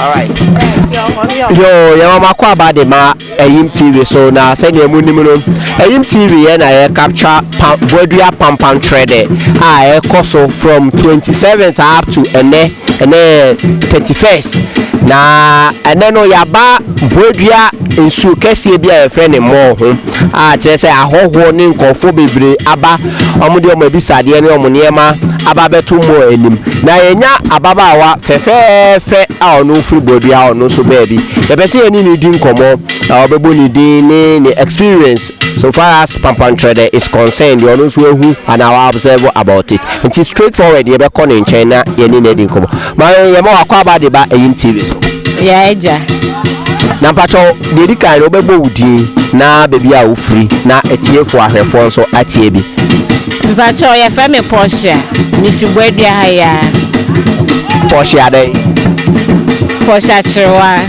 Alright. Yo, your mama kwa about the ma Akyem TV so na send your money no. Akyem TV na capture Boadua Panpankyerede. Koso from 27th up to ene 31st. Na ene no yaba Boadua nsu kese bia e friend mo ho. Kire say ahoho ne nkofo bebre aba omo de omo bisade ne omo niema aba beto mo anim. Na yenya ababawa fefefe a ono furu Boadua ono so baby. The person any ni din komo obebo ni din ni experience so far as Panpankyerede is concerned you know so who and our observe about it. It is straightforward you be con in China any ni din komo. Ma yema akwa about the ba Akyem TV. Yeah, eja. Na pacho dedi kan obebo udin na baby a ofri na etiefo ahwefo so atie bi. Pacho ya fame Porsche ni fi Boadua ha ya. Porsche adai. Porsche chirwa.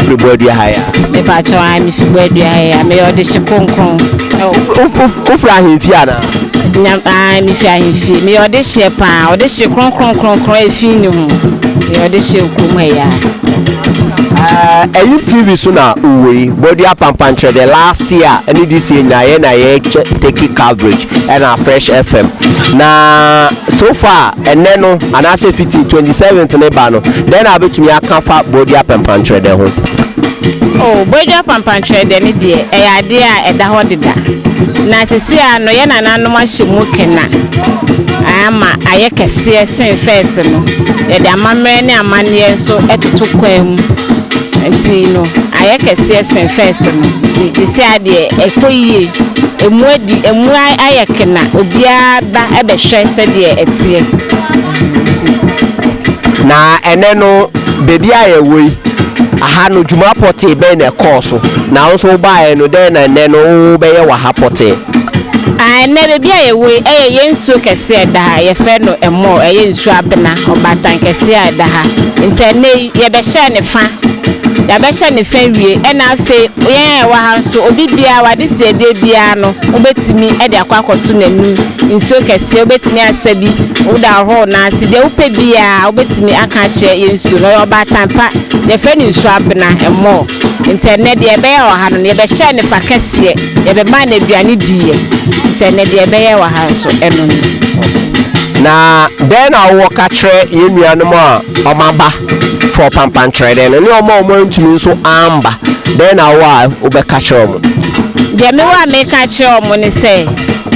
Fi Boadua ha ya. Me pacho mi fi Boadua ha ya me ode shikonkon. Ofra ahemfi ana. Nyam mi fi ahemfi me ode hye pa ode hye kronkron efi ni hu. Me ode hye okum ha ya. Akyem TV so na uwe Boadua Panpankyerede last year any this year na ye take coverage and a Fresh FM na so far eneno anase 27th ne ba no then abetumi akafa Boadua Panpankyerede ho. Oh, Boadua Panpankyerede ne de ade a eda ho deda na sisi a no ye nananom ahyemu kena ama aye kese sen first no ye de amamre ne amane so etoto kwam nti no aye kese sen first no nti sisi ade ekoyie emu aye kena obia ba ebehwe se de etie na eneno baby aye woi aha no dwuma pote be na course na also buy no den na eneno be ye wa ha pote na baby aye woi yensu kese da ha ye fe no emo yensu abena obatan kese da ha nti ene ye be hye ne fa ya be hye ne fa wie na afe ye wa ha so obi bia wa de se de bia no obetimi e de akwakoto nanu nsu kese obetimi asabi uda ho na si de upe bia obetimi aka che yensu no obatan pa ye fe ne nsu abena emo nti ene de be ye wa ha no ye be hye ne fa kese ye be ma na aduane diye ene de be ye wa ha so eno na then I walk atre yenuanom a omaba for Panpankyerede no ne omo ntumi so amba then I wa obeka kire omo de me wa me ka kire omo ne say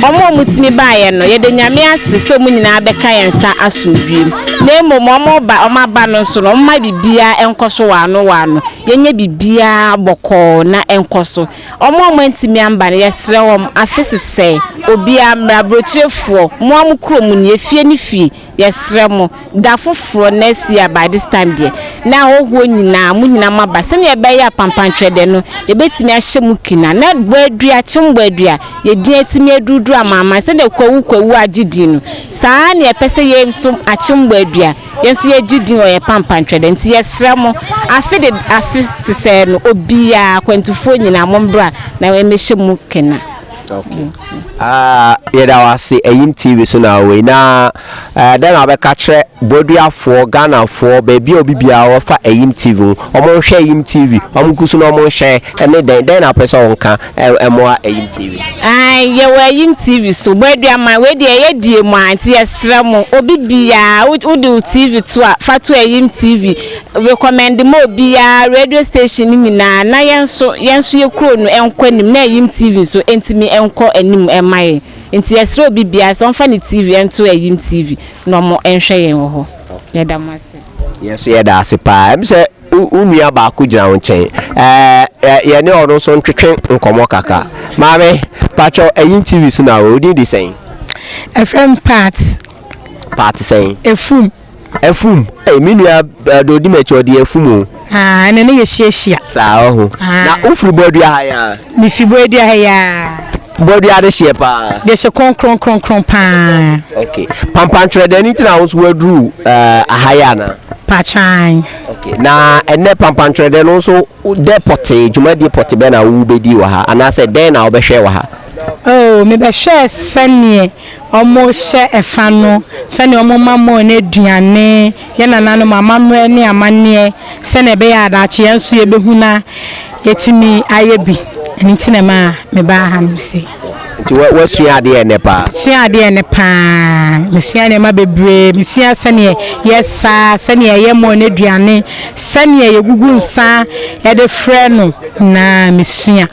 omo mutimi ba ye no ye de nyame ase so mu nyina beka yensa asomdwem na omo ba omaba no so no mma bibia enkoso wano yenye bibia boko na enkoso omo ntimi amba ne yesre wom afisese obi amra brochefo mo amkrom ne efie ne fie yesre mo da foforo na sia by this time there na hoho nyina mu nyina maba se ne be ya Panpankyerede no ye betimi ahye mu kina na Boadua chimboadua ye di etimi edudu amama se ne kwawu agidi no saa ne pese ye nso achimboadua yenso ye gidi o ye Panpankyerede nti yesre mo afiste se no obi a kwantufo nyina mo mbra na we mehye mu kina. Okay. Yeda wase Akyem TV so na we na then abeka kire Boadua for Ghana for baby obibia wo fa Akyem TV omo hwe Akyem TV omo kusu no omo hwe ene then na person wonka emo Akyem TV ye we Akyem TV so Boadua man we de ye die mu anti yesre mo obibia udi TV to a fa to Akyem TV recommend mo obia radio station nyina na yenso ye kuro no enkonim na Akyem TV so entimi enko enim emaye nti yesro bibia so mfa ni TV ento Akyem TV no mo enhwe yen wo ho yeda mase yes yeda asepa em se unua ba ku gina won chen ye ne ono so ntwetwe nkomo kaka maame pacho Akyem TV so na we di sen a friend part sen efum minua do di mecho di efum ene ne ye hia sa ho na ufri Boadua ha ya mi fi Boadua ha ya Boadua de hye pa de se konkron pa okay Panpankyerede anything I was wedru ahaya na pachan okay na ene Panpankyerede no so de pote juma de pote be na wo bedi wa ha ana se den na wo be hwe wa ha oh me be hwe sane omo hye efa no se ne omo mamo na aduane ye nanano mama no ne amane se ne be ya da che enso ye behuna yetimi ayebi enti na ma me ba ha no se nti we sua ade ne pa me sua ne ma bebre me sua se ne yesa se ne ye mo na aduane se ne ye gugu nsa ye de frɛ no na me sua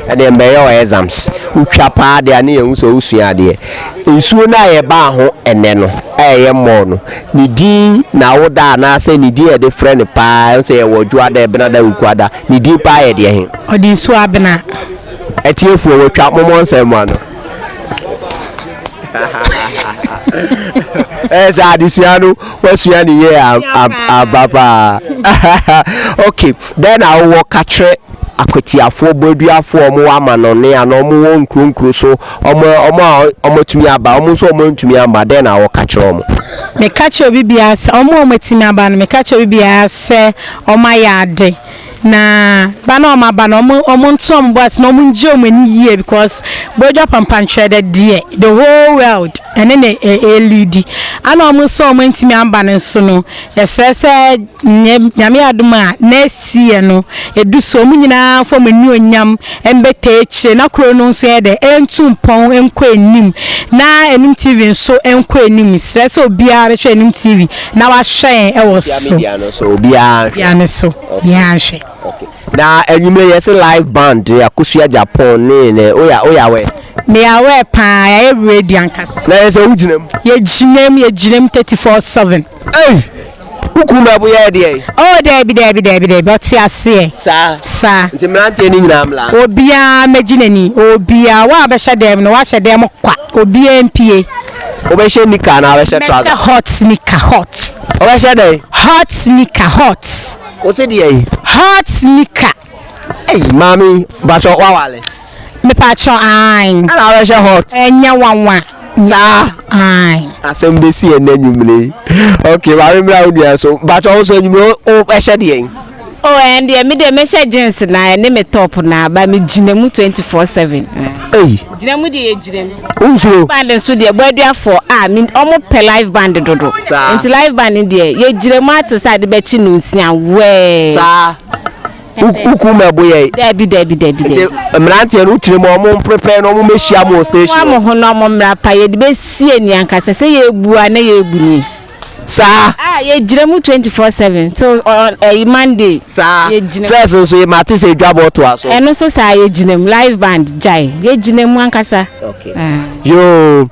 and then be your exams utwa pa de ane ye so usua de nsuo na ye ba ho ene no ye mo no ni din na woda na se ni din e de frɛ ne pa so ye wodwa da be na da ukwada ni din pa ye de he odi nsuo abena etiefu wotwa momon nsem ano esa adisuano wasua ni ye ababa okay then I will catch akwetiafo boduafo omo amanone ana omo wo nkronkro so omo tumi aba omo so omo ntumi amba then I will catch omo me catch obi bia se omo tumi aba no me catch obi bia se omo yade na bana o maba no omo ntom boys no omo nje omo ni yie because Boadua Panpankyerede there the whole world and then a lead ana omo so omo ntimi amba no so no yesese nyame aduma na sie no edu so omo nyina fo mani onyam embete eche na kro no so ye de entumpon enkọ enim na enim TV so enkọ enim stress obia be hwe enim TV na wa hwe e wo so obia ne so bia hwe na enyume yes live band akosua Japan ne oya we me awe pa ya radio ankasa na yes uginem ye ginem 34/7 ukuma bo ye de oh debi but ase sa ntimrante ni nyina amla obia meginani obia wa be hye dem no wa hye dem kwa obia mpie obehye nika na obehye trouser hot sneaker hot obehye dey hot sneaker hot o se dey hot sneaker mami bacho wawale me pacho ai ana obehye hot enya wanwa sa ai asembesi enanyumle okay mami mra unia so bacho so enyumle o behye dey oh and me de me hye jeans na ne me top na ba me ginemu 24/7 ginemu de ginemu unso band so de Boadua for me omo pe live band dodo enti live band de ye ginemu atside be chi no nsia we sa ukuma boye debi mrante no tirem omo prepare no omo mehia mo station wa mo ho no omo mra pa ye de be sie ni ankasa se ye bua na ye buni sa ye ginemu 24/7 so on Monday sa first so ye mate se dwabo to aso eno so sa ye ginemu live band jai ye ginemu ankasa okay yo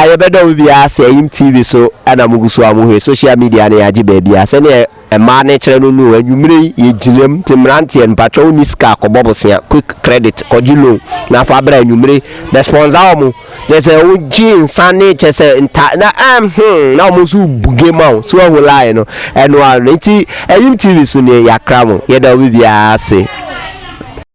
ye bedo bia se Akyem TV so ana muguso amuhwe social media na yaji bia se ne ema ne kire no no anwumre ye ginemu timrante en pacho ni ska kobobosia quick credit kojilo na fa bra anwumre the sponsor omo je se o gin sane je se na na omo su game out so we lie no eno nti Akyem TV so ne yakra mo ye da bia se